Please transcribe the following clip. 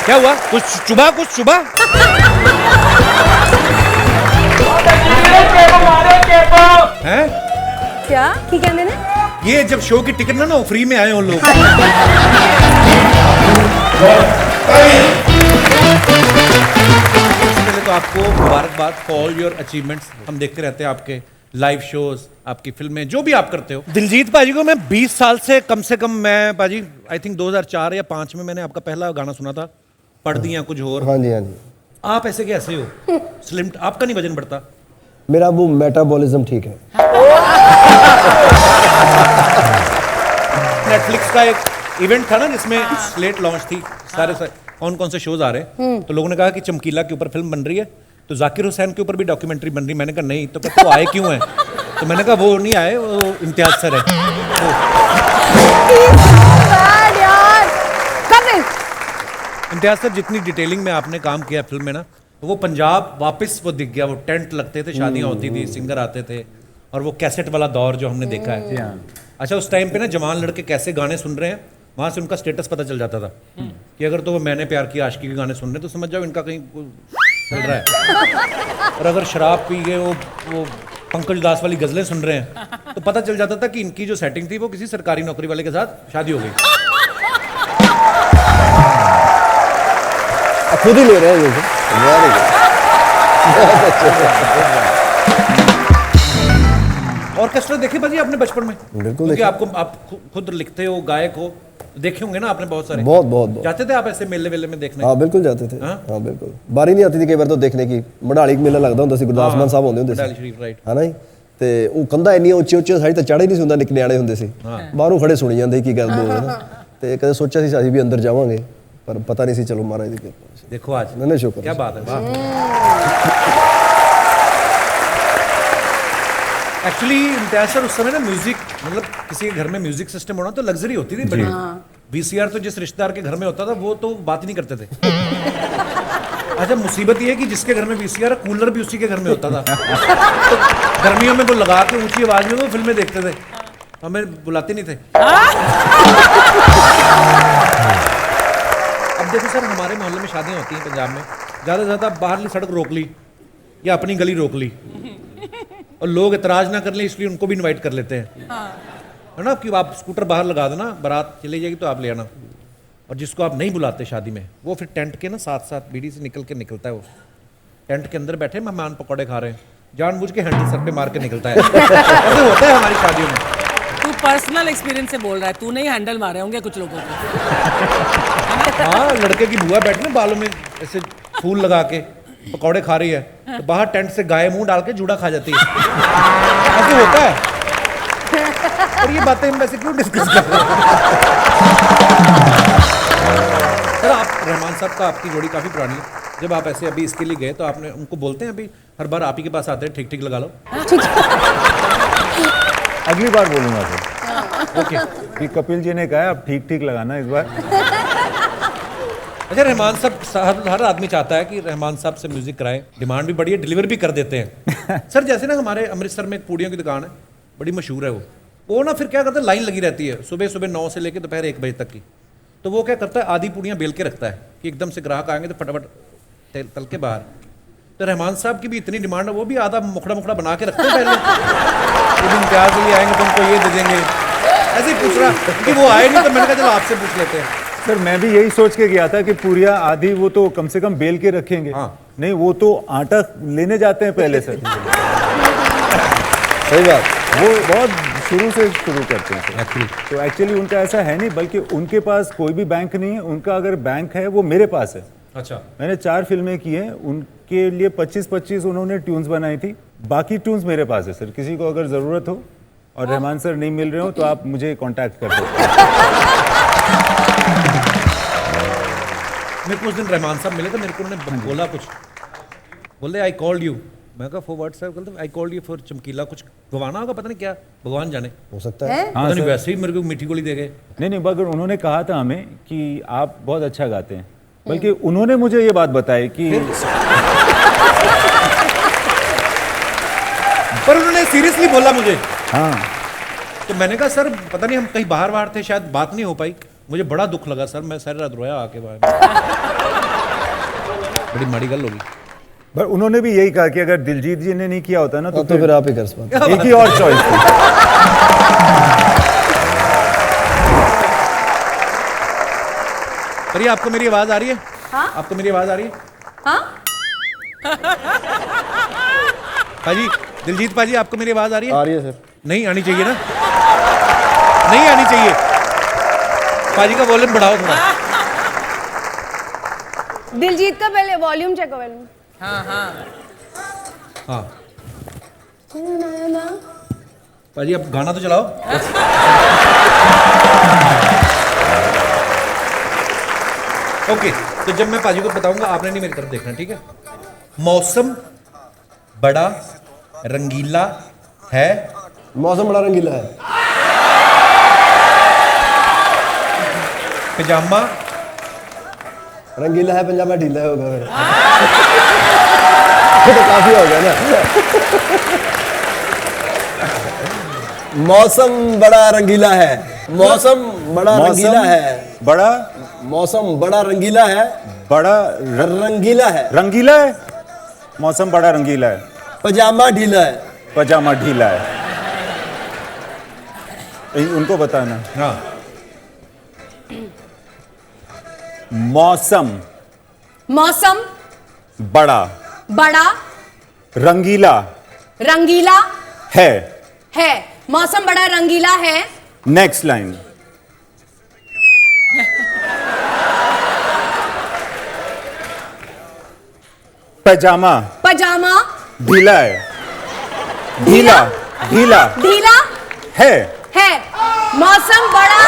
क्या हुआ? कुछ चुभा? हैं? क्या की कहने ने? ये जब शो की टिकट ना फ्री में आए उन लोग। पहले तो आपको मुबारकबाद फॉर ऑल योर अचीवमेंट्स। हम देखते रहते हैं आपके लाइव शोज, आपकी फिल्में, जो भी आप करते हो। दिलजीत पाजी को मैं 20 साल से कम मैं पाजी आई थिंक 2004 या 5 में मैंने आपका पहला गाना सुना था, पढ़ दिया कुछ और। हाँ जी हाँ जी। आप ऐसे कैसे हो स्लिम? आपका नहीं वजन बढ़ता? मेरा वो मेटाबॉलिज्म ठीक है। नेटफ्लिक्स का एक इवेंट था ना जिसमें स्लेट लॉन्च थी, सारे कौन से शोज आ रहे हैं, तो लोगों ने कहा कि चमकीला के ऊपर फिल्म बन रही है, तो जाकिर हुसैन के ऊपर भी डॉक्यूमेंट्री बन रही। मैंने कहा नहीं, तो कहते वो आए क्यों हैं? तो मैंने कहा वो नहीं आए, वो इम्तियाज सर है। इम्तियाज सर, जितनी डिटेलिंग में आपने काम किया फिल्म में ना, तो वो पंजाब वापस वो दिख गया। वो टेंट लगते थे, शादियां होती थी, सिंगर आते थे, और वो कैसेट वाला दौर जो हमने देखा है। अच्छा, उस टाइम पे ना जवान लड़के कैसे गाने सुन रहे हैं, वहाँ से उनका स्टेटस पता चल जाता था कि अगर तो वो मैंने प्यार किया आशिकी के गाने सुन रहे हैं तो समझ जाओ इनका कहीं चल रहा है। और अगर शराब पी गए वो पंकज दास वाली गजलें सुन रहे हैं तो पता चल जाता था कि इनकी जो सेटिंग थी वो किसी सरकारी नौकरी वाले के साथ शादी हो गई। खुद ही ले रहे हैं ये। ऑर्केस्ट्रा देखे भाजी आपने बचपन में? बिल्कुल। क्योंकि आप खुद लिखते हो, गायक हो, देखे होंगे ना आपने बहुत सारे। बहुत जाते थे आप ऐसे मेले वेले में देखने? हाँ बिल्कुल जाते थे। हाँ बिल्कुल, बारी नहीं आती थी कई बार तो देखने की। मढ़ाली मेला लगता ਹੁੰਦਾ ਸੀ, ਗੁਰਦਾਸ ਮਾਨ ਸਾਹਿਬ ਹੁੰਦੇ ਸੀ ਸ਼ਰੀਫ, ਰਾਈਟ। ਹਾਂ ਨਾ ਜੀ, ਤੇ ਉਹ ਕੰਧਾਂ ਇੰਨੀਆਂ ਉੱਚੀਆਂ ਸਾਡੀ ਤਾਂ ਚੜ੍ਹ ਹੀ ਨਹੀਂ ਸੀ ਹੁੰਦਾ, ਨਿੱਕੇ ਨਿਆਣੇ ਹੁੰਦੇ ਸੀ, ਬਾਹਰੋਂ ਖੜੇ ਸੁਣੀ ਜਾਂਦੇ ਕੀ ਗੱਲ ਬੋਲ ਰਹੇ। ਤੇ ਕਦੇ ਸੋਚਿਆ ਸੀ ਅਸੀਂ ਵੀ ਅੰਦਰ ਜਾਵਾਂਗੇ, ਪਰ ਪਤਾ ਨਹੀਂ ਸੀ। ਚਲੋ ਮਹਾਰਾਜ ਦੀ ਕਿਰਪਾ। देखो आज नहीं शुक्र, क्या बात है, वाह। एक्चुअली इम्तियाज सर, उस समय ना म्यूजिक, मतलब किसी के घर में म्यूजिक सिस्टम होना तो लग्जरी होती थी बड़ी। वीसीआर तो जिस रिश्तेदार के घर में होता था वो तो बात ही नहीं करते थे। अच्छा, मुसीबत ये है कि जिसके घर में वीसीआर है, कूलर भी उसी के घर में होता था। तो गर्मियों में वो लगा के ऊंची आवाज में वो फिल्में देखते थे, हमें बुलाते नहीं थे। अब देखो सर, हमारे मोहल्ले में शादियां होती हैं पंजाब में, ज़्यादा से ज़्यादा बाहरली सड़क रोक ली या अपनी गली रोक ली, और लोग इतराज़ ना कर लें इसलिए उनको भी इनवाइट कर लेते हैं, है ना, कि आप स्कूटर बाहर लगा देना, बारात चली जाएगी तो आप ले आना। और जिसको आप नहीं बुलाते शादी में, वो फिर टेंट के ना साथ बीड़ी से निकलता है। वो टेंट के अंदर बैठे मेहमान पकौड़े खा रहे हैं, जानबूझ के हैंडल सर पे मार के निकलता है। ऐसे होता है हमारी शादियों में। तू पर्सनल एक्सपीरियंस से बोल रहा है, तू नहीं हैंडल मारे होंगे कुछ लोगों को। हाँ, लड़के की बुआ बैठी ना बालों में ऐसे फूल लगा के पकौड़े खा रही है, तो बाहर टेंट से गाय मुंह डाल के जूड़ा खा जाती है। ऐसे होता है। और ये बातें हम वैसे क्यों डिस्कस कर रहे हैं? सर, आप रहमान साहब का, आपकी जोड़ी काफ़ी पुरानी है। जब आप ऐसे अभी इसके लिए गए तो आपने उनको बोलते हैं, अभी हर बार आप ही के पास आते हैं, ठीक लगा लो। अगली बार बोलूंगा सर। ओके, कि कपिल जी ने कहा है आप ठीक लगाना इस बार। अच्छा, रहमान साहब, हर आदमी चाहता है कि रहमान साहब से म्यूजिक कराएं, डिमांड भी बढ़ी है, डिलीवर भी कर देते हैं। सर, जैसे ना हमारे अमृतसर में एक पूड़ियों की दुकान है, बड़ी मशहूर है वो ना फिर क्या करता है, लाइन लगी रहती है सुबह 9 से लेकर दोपहर 1 बजे तक की। तो वो क्या करता है, आधी पूड़ियाँ बेल के रखता है कि एकदम से ग्राहक आएंगे तो फटाफट तल के बाहर। तो रहमान साहब की भी इतनी डिमांड है, वो भी आधा मुखड़ा बना के रखते हैं पहले। इम्तियाज के लिए आएंगे तो उनको ये दे देंगे। ऐसे ही पूछ रहा कि वो आए नहीं, तो मैंने कहा चलो आपसे पूछ लेते हैं। सर, मैं भी यही सोच के गया था कि पूरियां आधी वो तो कम से कम बेल के रखेंगे। हाँ। नहीं, वो तो आटा लेने जाते हैं पहले सर। सही बात। वो बहुत शुरू से शुरू करते हैं सर। तो एक्चुअली उनका ऐसा है नहीं, बल्कि उनके पास कोई भी बैंक नहीं है। उनका अगर बैंक है वो मेरे पास है। अच्छा। मैंने 4 फिल्में की हैं, उनके लिए 25-25 उन्होंने ट्यून्स बनाई थी। बाकी ट्यून्स मेरे पास है सर। किसी को अगर ज़रूरत हो और रहमान सर नहीं मिल रहे हो तो आप मुझे कांटेक्ट कर सकते हैं। मेरे को उस दिन रहमान साहब मिले थे, मेरे को उन्होंने बोला कुछ, बोले आई कॉल्ड यू। मैं कहा for WhatsApp? I called you for चमकीला। कुछ गवाना होगा, पता नहीं क्या, भगवान जाने। हो सकता है। पता नहीं, वैसे ही मेरे को मीठी गोली दे गए। नहीं, मगर उन्होंने कहा था हमें कि आप बहुत अच्छा गाते हैं। बल्कि उन्होंने मुझे ये बात बताई कि पर उन्होंने सीरियसली बोला मुझे, हाँ तो मैंने कहा सर पता नहीं हम कहीं बाहर थे, शायद बात नहीं हो पाई। मुझे बड़ा दुख लगा सर, मैं सारी रात रोया आके बाहर। बड़ी माड़ी गल होगी। पर उन्होंने भी यही कहा कि अगर दिलजीत जी ने नहीं किया होता ना तो फिर आप ही कर पाते। एक ही और चॉइस थी। पर ये आपको मेरी आवाज आ रही है? हाँ? आपको मेरी आवाज आ रही है? हाँ? पाजी, दिलजीत पाजी आपको मेरी आवाज आ रही है? आ रही है सर। नहीं आनी चाहिए ना, नहीं आनी चाहिए। पाजी का वॉल्यूम बढ़ाओ थोड़ा। दिलजीत का पहले वॉल्यूम चेक करो। हाँ हाँ हाँ पाजी अब गाना तो चलाओ। ओके, तो जब मैं पाजी को बताऊंगा आपने नहीं मेरी तरफ देखना, ठीक है? मौसम बड़ा रंगीला है। मौसम बड़ा रंगीला है। पजामा रंगीला है, पंजाबा ढीला होगा फिर। ये तो काफी हो गया ना। मौसम बड़ा रंगीला है। मौसम बड़ा रंगीला है। बड़ा मौसम बड़ा रंगीला है। बड़ा रंगीला है। रंगीला है। मौसम बड़ा रंगीला है। पजामा ढीला है। पजामा ढीला है। उनको बताना। हाँ, मौसम मौसम बड़ा बड़ा रंगीला रंगीला है। है। मौसम बड़ा रंगीला है। Next line. पजामा पजामा ढीला है। ढीला ढीला ढीला है। है। मौसम बड़ा